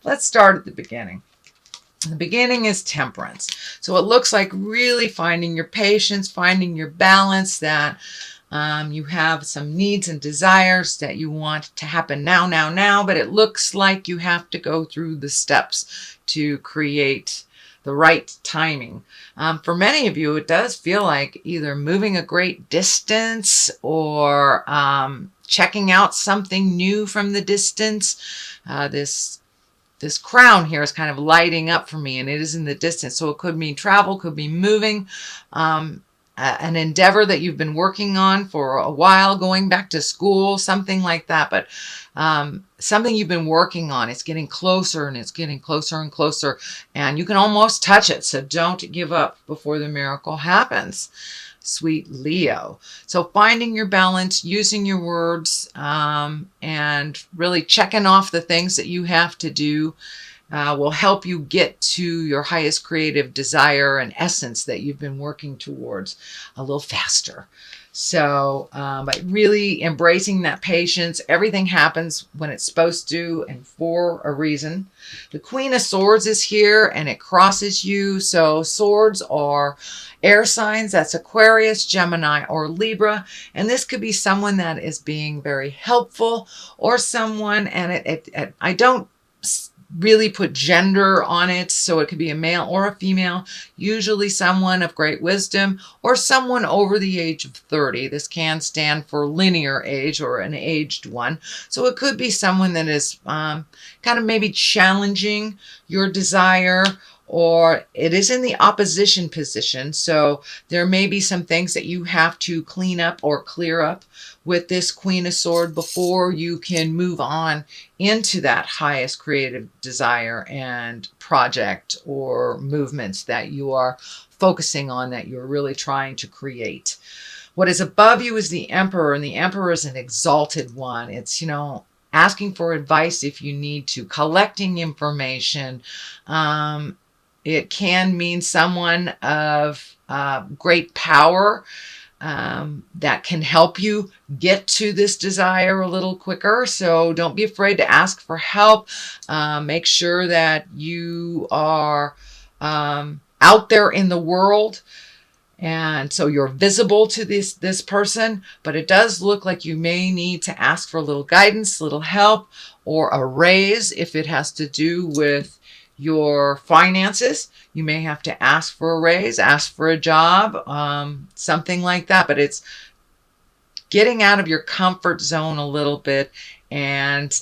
let's start at the beginning. The beginning is temperance. So it looks like really finding your patience, finding your balance, that you have some needs and desires that you want to happen now, but it looks like you have to go through the steps to create the right timing. For many of you, it does feel like either moving a great distance or checking out something new from the distance. This crown here is kind of lighting up for me, and it is in the distance. So it could mean travel, could be moving, an endeavor that you've been working on for a while, going back to school, something like that. But something you've been working on, it's getting closer and it's getting closer and closer, and you can almost touch it. So don't give up before the miracle happens. Sweet Leo. So finding your balance, using your words, and really checking off the things that you have to do will help you get to your highest creative desire and essence that you've been working towards a little faster. So by really embracing that patience, everything happens when it's supposed to and for a reason. The Queen of Swords is here and it crosses you. So swords are air signs. That's Aquarius, Gemini, or Libra. And this could be someone that is being very helpful, or someone, and I don't really put gender on it, so it could be a male or a female, usually someone of great wisdom or someone over the age of 30. This can stand for linear age or an aged one. So it could be someone that is kind of maybe challenging your desire, or it is in the opposition position. So there may be some things that you have to clean up or clear up with this Queen of Swords before you can move on into that highest creative desire and project or movements that you are focusing on, that you're really trying to create. What is above you is the Emperor, and the Emperor is an exalted one. It's, asking for advice if you need to, collecting information. It can mean someone of great power that can help you get to this desire a little quicker. So don't be afraid to ask for help. Make sure that you are out there in the world, and so you're visible to this person. But it does look like you may need to ask for a little guidance, a little help, or a raise if it has to do with your finances. You may have to ask for a raise, ask for a job, something like that. But it's getting out of your comfort zone a little bit and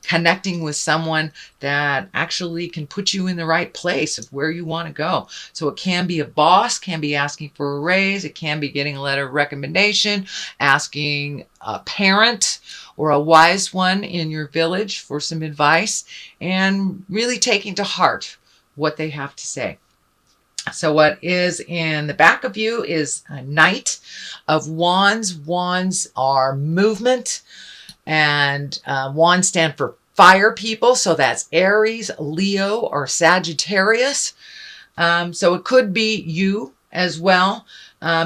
connecting with someone that actually can put you in the right place of where you want to go. So it can be a boss, can be asking for a raise, it can be getting a letter of recommendation, asking a parent or a wise one in your village for some advice, and really taking to heart what they have to say. So what is in the back of you is a Knight of Wands. Wands are movement, and wands stand for fire people. So that's Aries, Leo, or Sagittarius. So it could be you as well,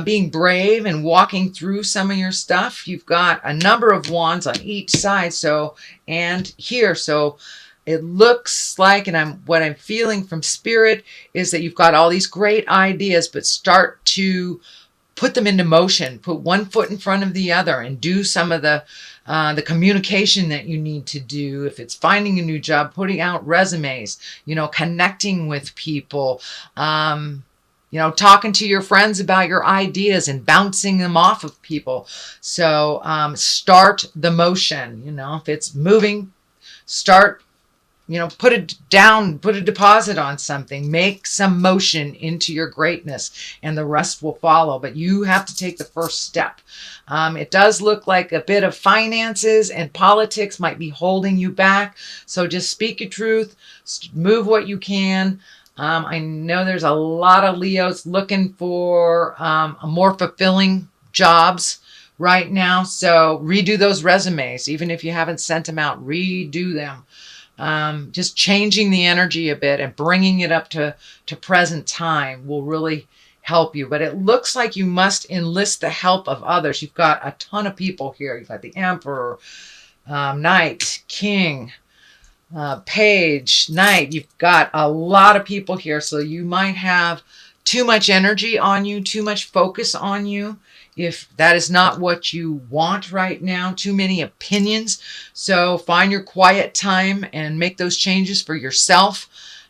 being brave and walking through some of your stuff. You've got a number of wands on each side. And here, so it looks like, and what I'm feeling from Spirit is that you've got all these great ideas, but start to put them into motion. Put one foot in front of the other and do some of the communication that you need to do. If it's finding a new job, putting out resumes, connecting with people, talking to your friends about your ideas and bouncing them off of people. So start the motion. If it's moving, start. Put it down, put a deposit on something, make some motion into your greatness, and the rest will follow. But you have to take the first step. It does look like a bit of finances and politics might be holding you back. So just speak your truth, move what you can. I know there's a lot of Leos looking for a more fulfilling jobs right now. So redo those resumes. Even if you haven't sent them out, redo them. Just changing the energy a bit and bringing it up to present time will really help you. But it looks like you must enlist the help of others. You've got a ton of people here. You've got the Emperor, Knight, King, Page, Knight, you've got a lot of people here, so you might have too much energy on you, too much focus on you. If that is not what you want right now, too many opinions. So find your quiet time and make those changes for yourself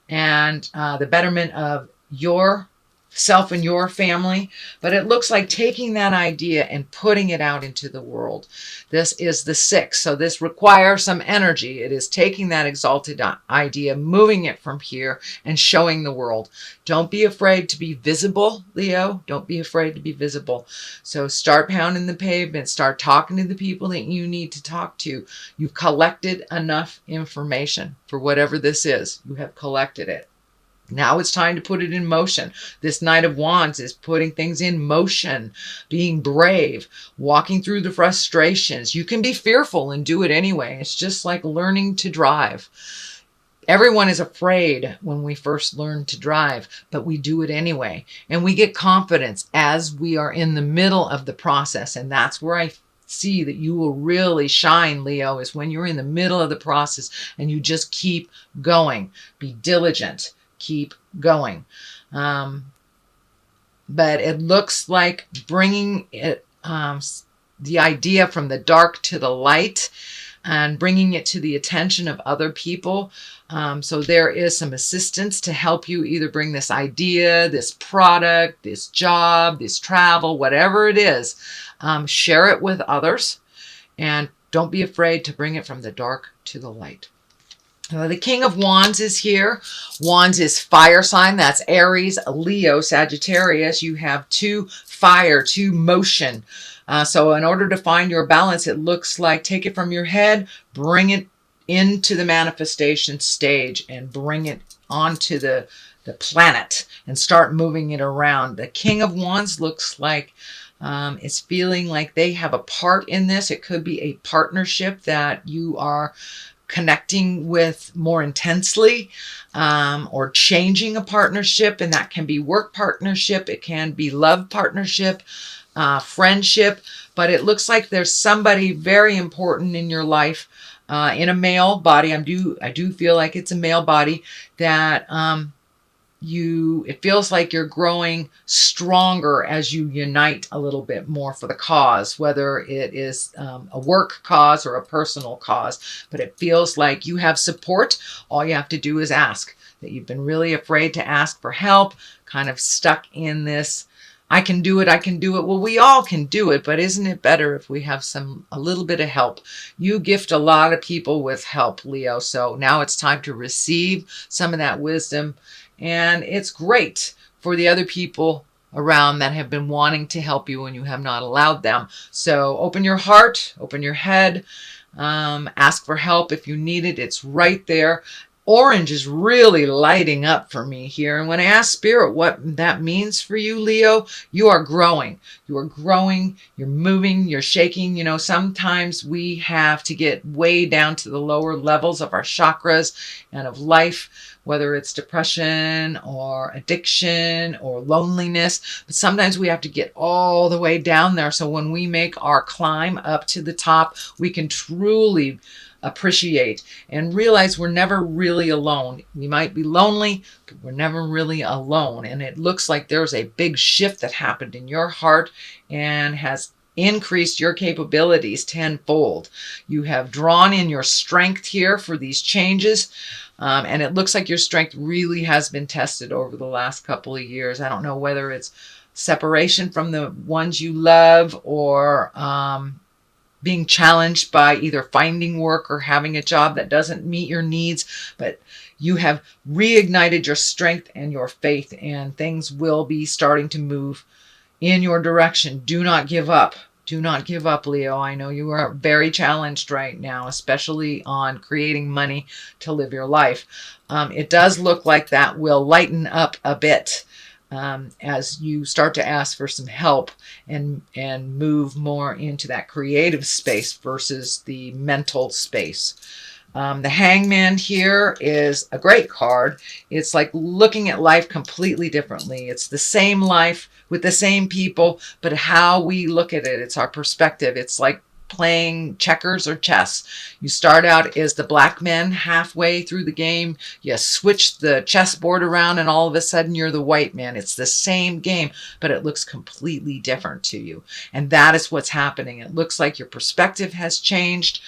and the betterment of your self and your family. But it looks like taking that idea and putting it out into the world. This is the 6, so this requires some energy. It is taking that exalted idea, moving it from here and showing the world. Don't be afraid to be visible, Leo. Don't be afraid to be visible. So start pounding the pavement, start talking to the people that you need to talk to. You've collected enough information for whatever this is. You have collected it. Now it's time to put it in motion. This Knight of Wands is putting things in motion, being brave, walking through the frustrations. You can be fearful and do it anyway. It's just like learning to drive. Everyone is afraid when we first learn to drive, but we do it anyway. And we get confidence as we are in the middle of the process. And that's where I see that you will really shine, Leo, is when you're in the middle of the process and you just keep going. Be diligent. Keep going. But it looks like bringing it, the idea from the dark to the light and bringing it to the attention of other people. So there is some assistance to help you either bring this idea, this product, this job, this travel, whatever it is. Share it with others and don't be afraid to bring it from the dark to the light. The King of Wands is here. Wands is fire sign. That's Aries, Leo, Sagittarius. You have 2 fire, 2 motion. So in order to find your balance, it looks like take it from your head, bring it into the manifestation stage and bring it onto the planet and start moving it around. The King of Wands looks like it's feeling like they have a part in this. It could be a partnership that you are connecting with more intensely, or changing a partnership, and that can be work partnership, it can be love partnership, friendship, but it looks like there's somebody very important in your life, in a male body. I do feel like it's a male body that it feels like you're growing stronger as you unite a little bit more for the cause, whether it is a work cause or a personal cause. But it feels like you have support. All you have to do is ask. That you've been really afraid to ask for help, kind of stuck in this, I can do it, I can do it. Well, we all can do it, but isn't it better if we have a little bit of help? You gift a lot of people with help, Leo. So now it's time to receive some of that wisdom. And it's great for the other people around that have been wanting to help you and you have not allowed them. So open your heart, open your head, ask for help if you need it. It's right there. Orange is really lighting up for me here. And when I ask Spirit what that means for you, Leo, you are growing. You are growing, you're moving, you're shaking. You know, sometimes we have to get way down to the lower levels of our chakras and of life, whether it's depression or addiction or loneliness. But sometimes we have to get all the way down there. So when we make our climb up to the top, we can truly appreciate and realize we're never really alone. We might be lonely, but we're never really alone. And it looks like there's a big shift that happened in your heart and has increased your capabilities tenfold. You have drawn in your strength here for these changes. And it looks like your strength really has been tested over the last couple of years. I don't know whether it's separation from the ones you love or being challenged by either finding work or having a job that doesn't meet your needs, but you have reignited your strength and your faith, and things will be starting to move in your direction. Do not give up. Do not give up, Leo. I know you are very challenged right now, especially on creating money to live your life. It does look like that will lighten up a bit as you start to ask for some help and move more into that creative space versus the mental space. The Hangman here is a great card. It's like looking at life completely differently. It's the same life with the same people, but how we look at it, it's our perspective. It's like playing checkers or chess. You start out as the black man halfway through the game. You switch the chessboard around and all of a sudden you're the white man. It's the same game, but it looks completely different to you. And that is what's happening. It looks like your perspective has changed.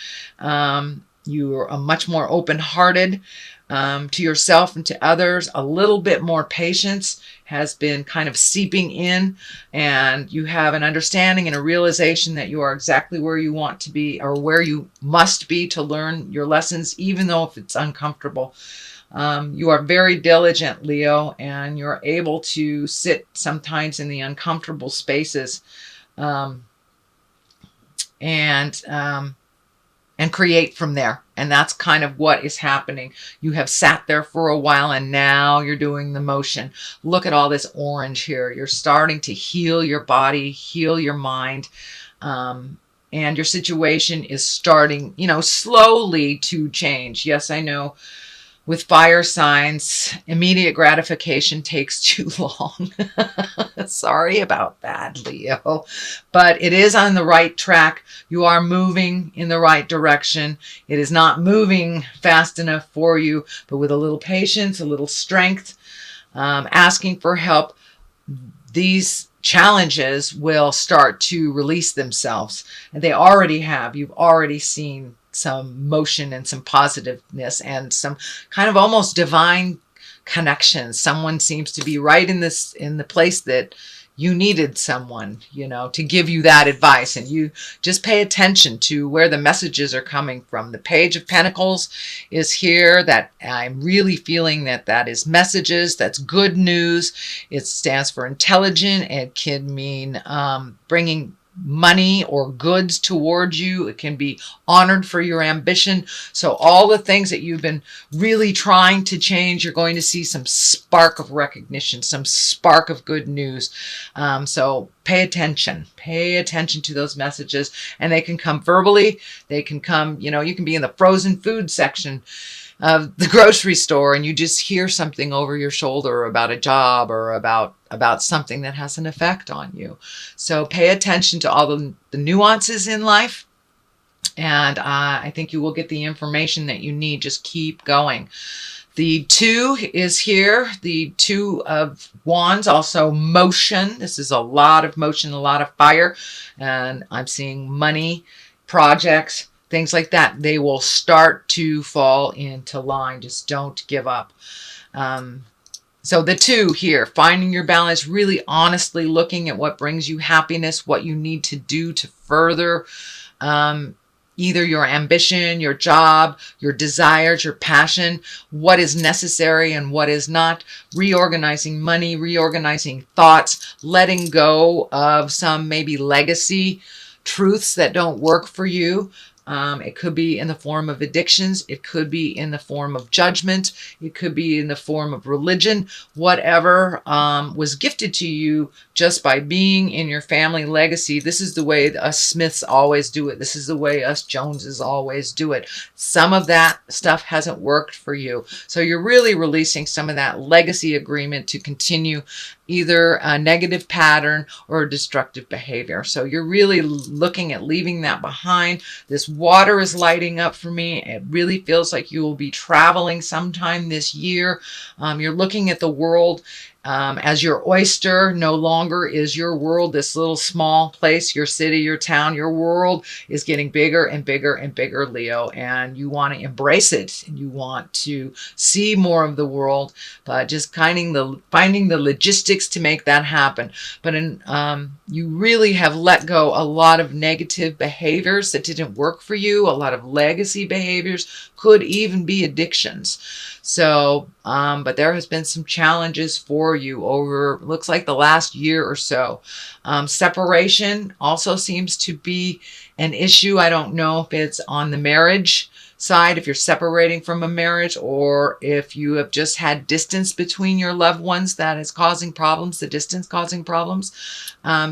You are much more open-hearted to yourself and to others. A little bit more patience has been kind of seeping in, and you have an understanding and a realization that you are exactly where you want to be, or where you must be to learn your lessons, even though if it's uncomfortable. You are very diligent, Leo, and you're able to sit sometimes in the uncomfortable spaces and create from there. And that's kind of what is happening. You have sat there for a while and now you're doing the motion. Look at all this orange here. You're starting to heal your body, heal your mind. And your situation is starting, slowly to change. Yes, I know. With fire signs, immediate gratification takes too long. Sorry about that, Leo. But it is on the right track. You are moving in the right direction. It is not moving fast enough for you, but with a little patience, a little strength, asking for help, these challenges will start to release themselves. And they already have. You've already seen some motion and some positiveness and some kind of almost divine connection. Someone seems to be right in the place that you needed someone, to give you that advice. And you just pay attention to where the messages are coming from. The Page of Pentacles is here. That I'm really feeling that is messages. That's good news. It stands for intelligent. It can mean bringing money or goods towards you. It can be honored for your ambition. So all the things that you've been really trying to change, you're going to see some spark of recognition, some spark of good news. So pay attention to those messages, and they can come verbally. They can come, you can be in the frozen food section of the grocery store and you just hear something over your shoulder about a job or about something that has an effect on you. So pay attention to all the nuances in life, and I think you will get the information that you need. Just keep going. The 2 is here. The 2 of Wands, also motion. This is a lot of motion, a lot of fire, and I'm seeing money, projects, things like that. They will start to fall into line. Just don't give up. So the 2 here, finding your balance, really honestly looking at what brings you happiness, what you need to do to further either your ambition, your job, your desires, your passion, what is necessary and what is not, reorganizing money, reorganizing thoughts, letting go of some maybe legacy truths that don't work for you. It could be in the form of addictions. It could be in the form of judgment. It could be in the form of religion. Whatever was gifted to you just by being in your family legacy. This is the way us Smiths always do it. This is the way us Joneses always do it. Some of that stuff hasn't worked for you. So you're really releasing some of that legacy agreement to continue either a negative pattern or a destructive behavior. So you're really looking at leaving that behind. This water is lighting up for me. It really feels like you will be traveling sometime this year. You're looking at the world as your oyster. No longer is your world this little small place, your city, your town. Your world is getting bigger and bigger and bigger, Leo, and you want to embrace it and you want to see more of the world, but just finding the logistics to make that happen. But you really have let go a lot of negative behaviors that didn't work for you, a lot of legacy behaviors, could even be addictions. So, but there has been some challenges for you over, looks like the last year or so. Separation also seems to be an issue. I don't know if it's on the marriage side, if you're separating from a marriage, or if you have just had distance between your loved ones that is causing problems, the distance causing problems.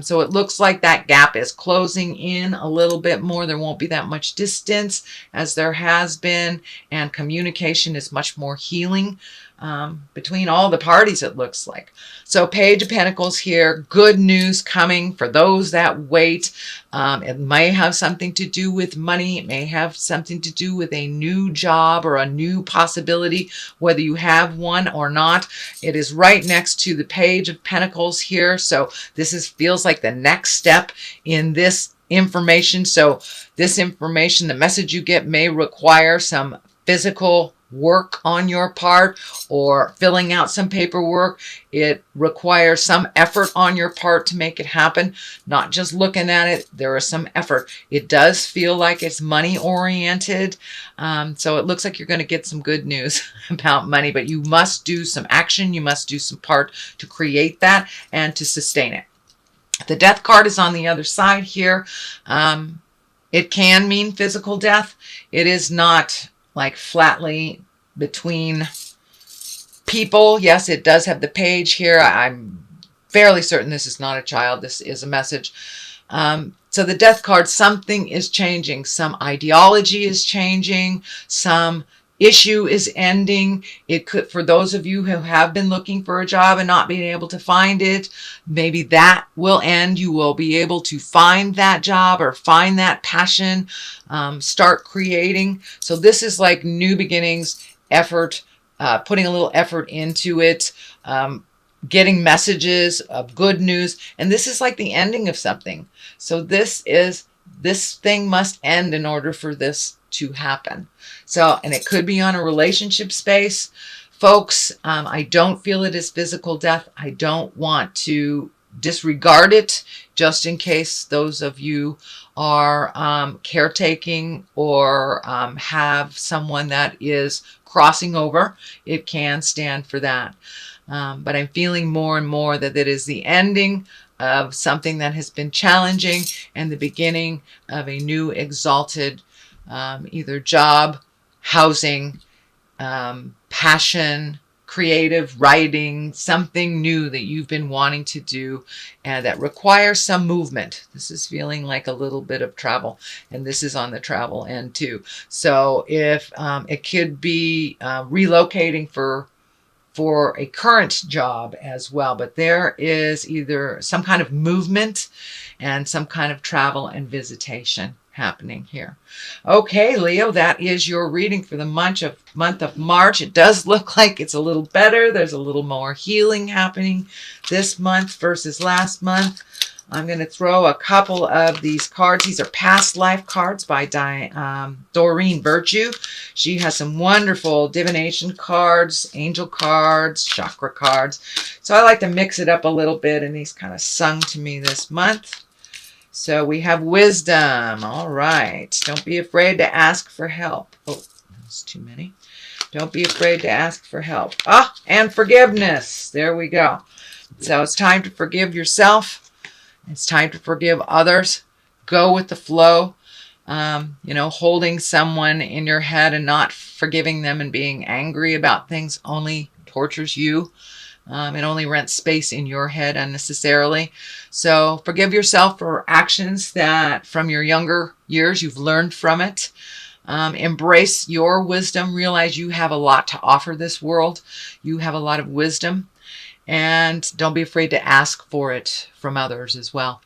So it looks like that gap is closing in a little bit more. There won't be that much distance as there has been, and communication is much more healing between all the parties, it looks like. So Page of Pentacles here, good news coming for those that wait. It may have something to do with money. It may have something to do with a new job or a new possibility, whether you have one or not. It is right next to the Page of Pentacles here. So this feels like the next step in this information. So this information, the message you get, may require some physical work on your part, or filling out some paperwork. It requires some effort on your part to make it happen, not just looking at it. There is some effort. It does feel like it's money oriented. So it looks like you're going to get some good news about money, but you must do some action. You must do some part to create that and to sustain it. The Death card is on the other side here. It can mean physical death. It is not like flatly between people. Yes, it does have the page here. I'm fairly certain this is not a child. This is a message. So the Death card, something is changing. Some ideology is changing. Some issue is ending. It could, for those of you who have been looking for a job and not being able to find it, maybe that will end. You will be able to find that job or find that passion, start creating. So this is like new beginnings, effort, putting a little effort into it, getting messages of good news. And this is like the ending of something. So this thing must end in order for this to happen. So, and it could be on a relationship space. Folks, I don't feel it is physical death. I don't want to disregard it, just in case those of you are caretaking or have someone that is crossing over. It can stand for that. But I'm feeling more and more that it is the ending of something that has been challenging and the beginning of a new exalted either job, housing, passion, creative writing, something new that you've been wanting to do and that requires some movement. This is feeling like a little bit of travel, and this is on the travel end too. So if it could be relocating for a current job as well, but there is either some kind of movement and some kind of travel and visitation happening here. Okay, Leo, that is your reading for the month of March. It does look like it's a little better. There's a little more healing happening this month versus last month. I'm going to throw a couple of these cards. These are past life cards by Doreen Virtue. She has some wonderful divination cards, angel cards, chakra cards. So I like to mix it up a little bit, and these kind of sung to me this month. So we have wisdom. All right. Don't be afraid to ask for help. Oh, that's too many. Don't be afraid to ask for help. Ah, and forgiveness. There we go. So it's time to forgive yourself. It's time to forgive others. Go with the flow. Holding someone in your head and not forgiving them and being angry about things only tortures you. It only rents space in your head unnecessarily. So forgive yourself for actions that from your younger years you've learned from it. Embrace your wisdom. Realize you have a lot to offer this world. You have a lot of wisdom. And don't be afraid to ask for it from others as well.